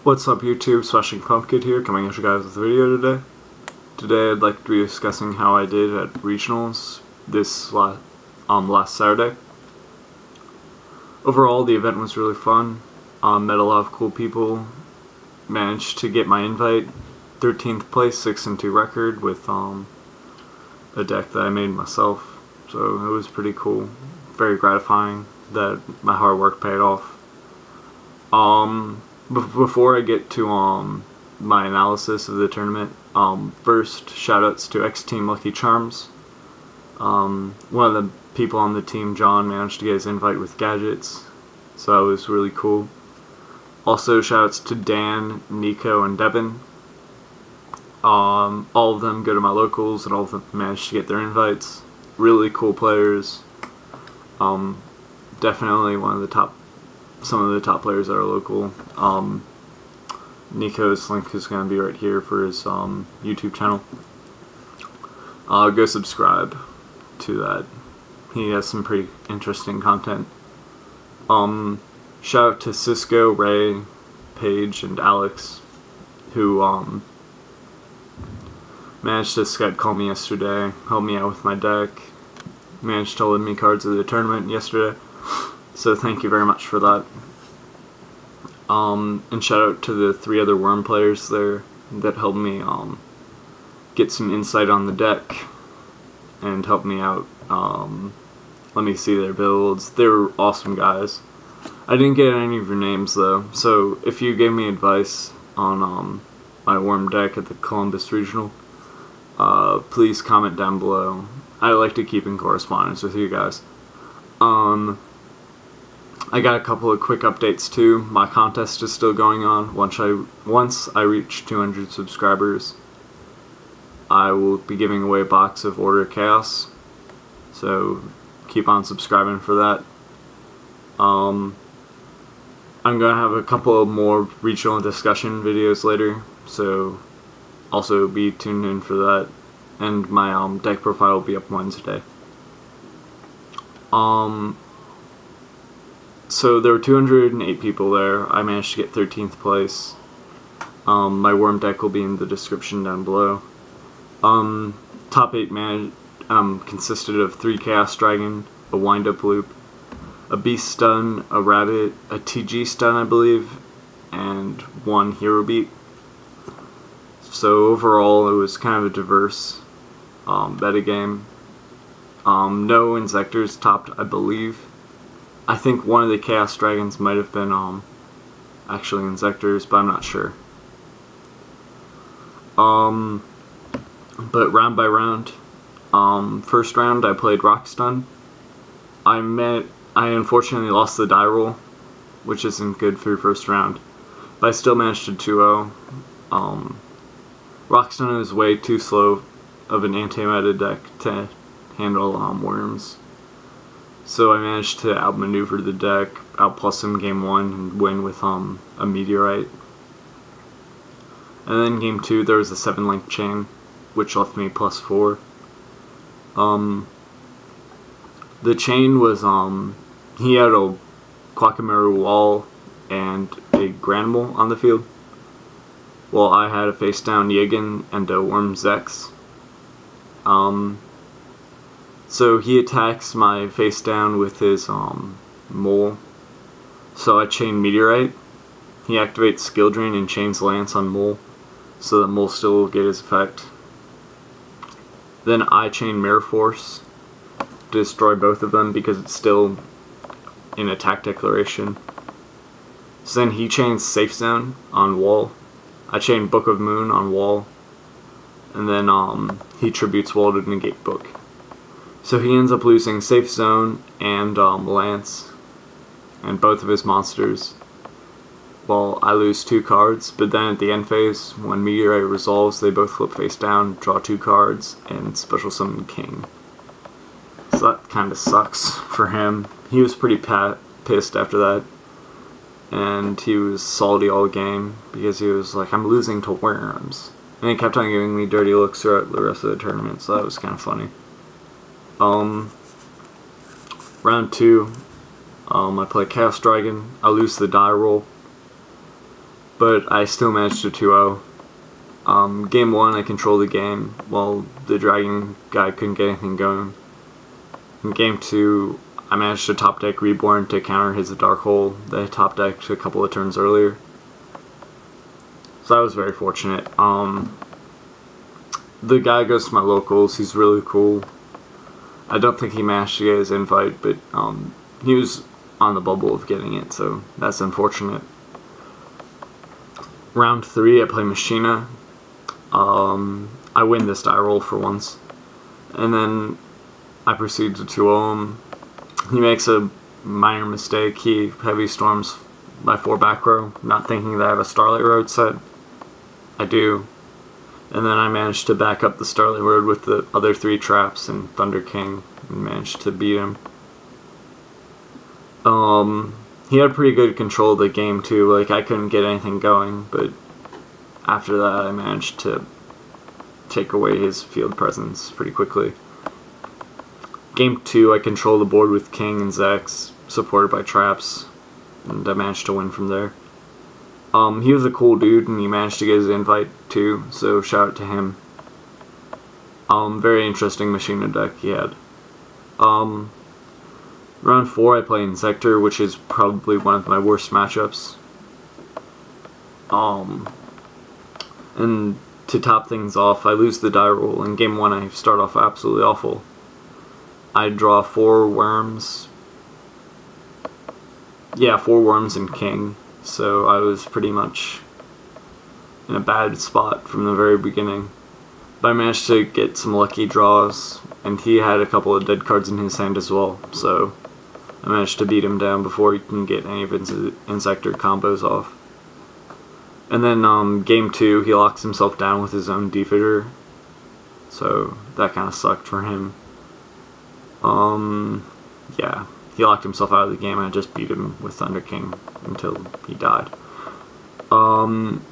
What's up YouTube, Smashing Pumpkin here, coming at you guys with a video today. Today I'd like to be discussing how I did at regionals this last Saturday. Overall, the event was really fun, met a lot of cool people, managed to get my invite, 13th place, 6-2 record with a deck that I made myself, so it was pretty cool, very gratifying that my hard work paid off. Before I get to my analysis of the tournament, first shoutouts to X-Team Lucky Charms. One of the people on the team, John, managed to get his invite with gadgets, so that was really cool. Also shoutouts to Dan, Nico, and Devin. All of them go to my locals, and all of them managed to get their invites. Really cool players. Definitely some of the top players that are local. Nico's link is going to be right here for his YouTube channel. Go subscribe to that. He has some pretty interesting content. Shout out to Cisco, Ray, Paige, and Alex, who managed to Skype call me yesterday, help me out with my deck, managed to lend me cards of the tournament yesterday. So thank you very much for that. And shout out to the 3 other Worm players there that helped me get some insight on the deck and helped me out. Let me see their builds. They were awesome guys. I didn't get any of your names though, so if you gave me advice on my Worm deck at the Columbus Regional, please comment down below. I like to keep in correspondence with you guys. I got a couple of quick updates too. My contest is still going on. Once I reach 200 subscribers, I will be giving away a box of Order of Chaos. So keep on subscribing for that. I'm going to have a couple of more regional discussion videos later, so also be tuned in for that. And my deck profile will be up Wednesday. So there were 208 people there. I managed to get 13th place. My Worm deck will be in the description down below. Top 8 consisted of 3 Chaos Dragon, a Wind-Up Loop, a Beast Stun, a Rabbit, a TG Stun I believe, and 1 Hero Beat. So overall it was kind of a diverse meta game. No Insectors topped, I believe. I think one of the Chaos Dragons might have been actually Insectors, but I'm not sure. But round by round, first round I played Rock Stun. I unfortunately lost the die roll, which isn't good for your first round, but I still managed to 2-0. Rock Stun is way too slow of an anti-meta deck to handle worms. So I managed to outmaneuver the deck, outplus him game 1, and win with a Meteorite. And then game 2 there was a 7-link chain, which left me +4. The chain was, he had a Quackimaru Wall and a Granimal on the field, while I had a face down Yagan and a Worm Xex. So he attacks my face down with his Mole. So I chain Meteorite. He activates Skill Drain and chains Lance on Mole, so that Mole still will get his effect. Then I chain Mirror Force to destroy both of them because it's still in attack declaration. So then he chains Safe Zone on Wall. I chain Book of Moon on Wall. And then he tributes Wall to negate Book. So he ends up losing Safe Zone and Lance and both of his monsters. Well, I lose 2 cards, but then at the end phase, when Meteorite resolves, they both flip face down, draw 2 cards, and special summon King. So that kind of sucks for him. He was pretty pissed after that, and he was salty all game because he was like, I'm losing to worms. And he kept on giving me dirty looks throughout the rest of the tournament, so that was kind of funny. Round 2, I play Chaos Dragon. I lose the die roll. but I still managed to 2-0. Game 1, I controlled the game, while the dragon guy couldn't get anything going. In Game 2, I managed to top deck Reborn to counter his Dark Hole that I top decked a couple of turns earlier. So that was very fortunate. The guy goes to my locals, he's really cool. I don't think he managed to get his invite, but he was on the bubble of getting it, so that's unfortunate. Round 3, I play Machina. I win this die roll for once. And then I proceed to 2-0 him. He makes a minor mistake. He heavy storms my 4 back row, not thinking that I have a Starlight Road set. I do. And then I managed to back up the Starlight Road with the other 3 traps and Thunder King and managed to beat him. He had pretty good control of the game too, like I couldn't get anything going, but after that I managed to take away his field presence pretty quickly. Game 2, I control the board with King and Xex, supported by traps, and I managed to win from there. He was a cool dude, and he managed to get his invite too, so shout out to him. Very interesting Machina deck he had. Round 4, I play Insector, which is probably one of my worst matchups. And to top things off, I lose the die roll. In Game 1, I start off absolutely awful. I draw 4 worms. Yeah, 4 worms and King. So I was pretty much in a bad spot from the very beginning. But I managed to get some lucky draws, and he had a couple of dead cards in his hand as well. So I managed to beat him down before he can get any of his Insector combos off. And then Game 2, he locks himself down with his own Defeater. So that kind of sucked for him. Yeah, he locked himself out of the game and I just beat him with Thunder King until he died.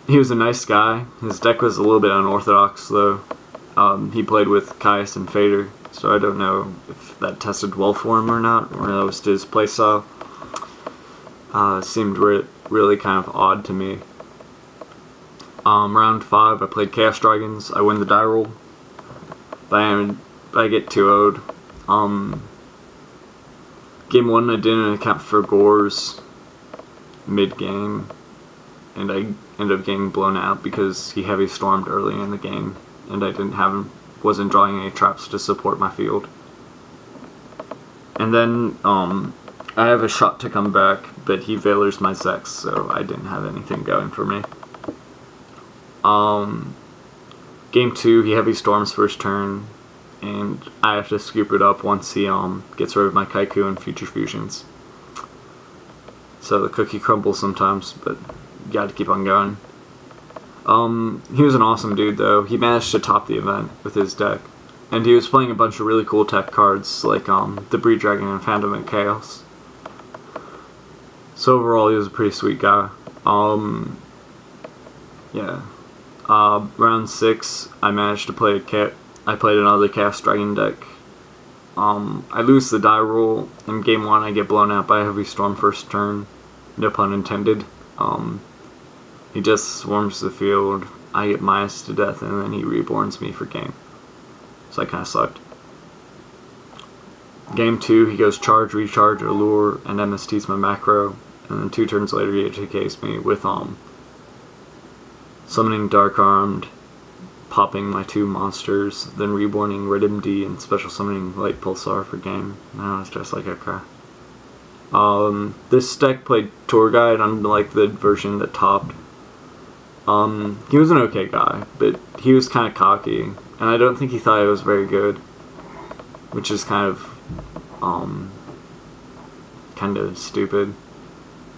He was a nice guy. His deck was a little bit unorthodox though. He played with Caius and Fader, so I don't know if that tested well for him or not, or that was his playstyle. Seemed really kind of odd to me. Round 5, I played Chaos Dragons. I win the die roll, but I get 2-0'd. Game 1, I didn't account for Gores mid-game, and I ended up getting blown out because he heavy stormed early in the game, and I wasn't drawing any traps to support my field. And then I have a shot to come back, but he Veilers my Xex, so I didn't have anything going for me. Game 2, he heavy storms first turn, and I have to scoop it up once he gets rid of my Kaiku and Future Fusions. So the cookie crumbles sometimes, but you gotta keep on going. He was an awesome dude though. He managed to top the event with his deck, and he was playing a bunch of really cool tech cards like the Breed Dragon and Phantom and Chaos. So overall, he was a pretty sweet guy. Yeah. Round 6, I managed to play I played another Cast Dragon deck. I lose the die roll. In Game 1, I get blown out by a Heavy Storm first turn. No pun intended. He just swarms the field. I get minus to death, and then he reborns me for game. So I kind of sucked. Game 2, he goes Charge, Recharge, Allure, and MSTs my macro. And then 2 turns later, he ATKs me with summoning Dark Armed, popping my 2 monsters, then reborning Red MD and special summoning Light Pulsar for game. I was just like, okay. This deck played Tour Guide, unlike the version that topped. He was an okay guy, but he was kind of cocky, and I don't think he thought I was very good, which is kind of stupid.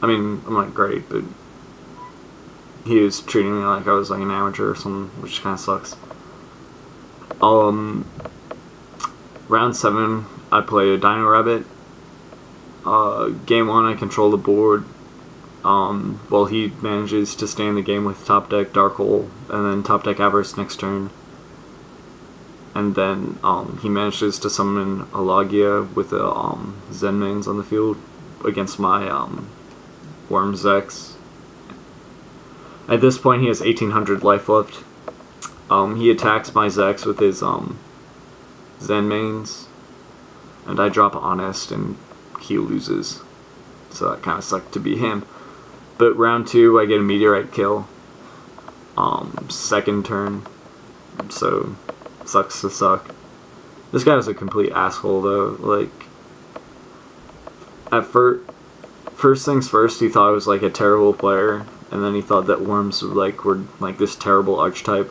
I mean, I'm not great, but he was treating me like I was like an amateur or something, which kind of sucks. Round 7, I play a Dino-Rabbit. Game 1, I control the board. While he manages to stay in the game with top deck Dark Hole, and then top deck Avarice next turn. And then he manages to summon a Logia with a Zenmains on the field against my Worm Xex. At this point, he has 1800 life left. He attacks my Xex with his Zenmains, and I drop Honest, and he loses. So that kind of sucked to be him. But round 2, I get a Meteorite kill. Second turn, so sucks to suck. This guy was a complete asshole though. Like, at first things first, he thought I was like a terrible player, and then he thought that worms were like this terrible archetype.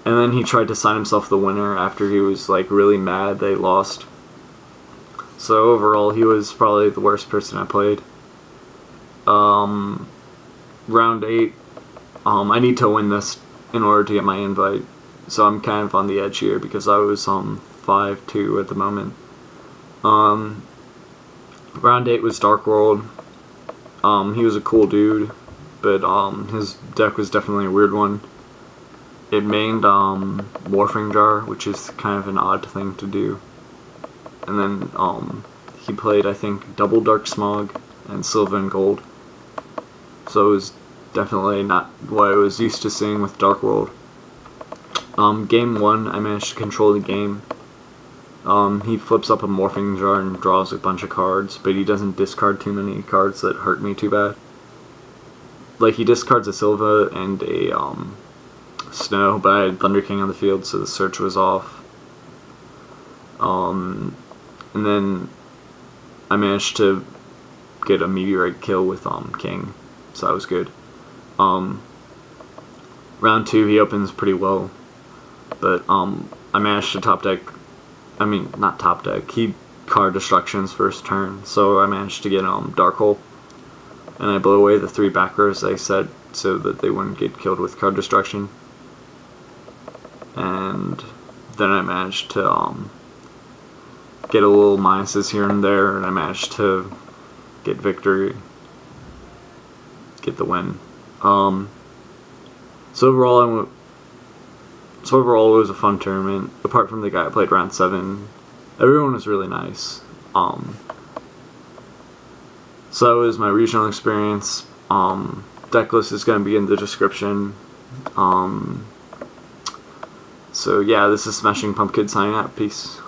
And then he tried to sign himself the winner after he was like really mad they lost. So overall, he was probably the worst person I played. Round 8, I need to win this in order to get my invite. So I'm kind of on the edge here because I was 5-2 at the moment. Round 8 was Dark World. He was a cool dude, but his deck was definitely a weird one. It mained Morphing Jar, which is kind of an odd thing to do. And then he played, I think, double Dark Smog and Silver and Gold. So it was definitely not what I was used to seeing with Dark World. Game 1, I managed to control the game. He flips up a Morphing Jar and draws a bunch of cards, but he doesn't discard too many cards that hurt me too bad. Like, he discards a Silva and a Snow, but I had Thunder King on the field, so the search was off. And then I managed to get a Meteorite kill with King, so that was good. Round 2, he opens pretty well, but I managed to not top deck, he card Destructions first turn, so I managed to get Dark Hole, and I blew away the 3 back rows I set so that they wouldn't get killed with card Destruction. And then I managed to get a little minuses here and there, and I managed to get victory, get the win. So overall, it was a fun tournament. Apart from the guy I played round 7, everyone was really nice. So that was my regional experience. Deck list is going to be in the description. So yeah, this is Smashing Pumpkin signing out. Peace.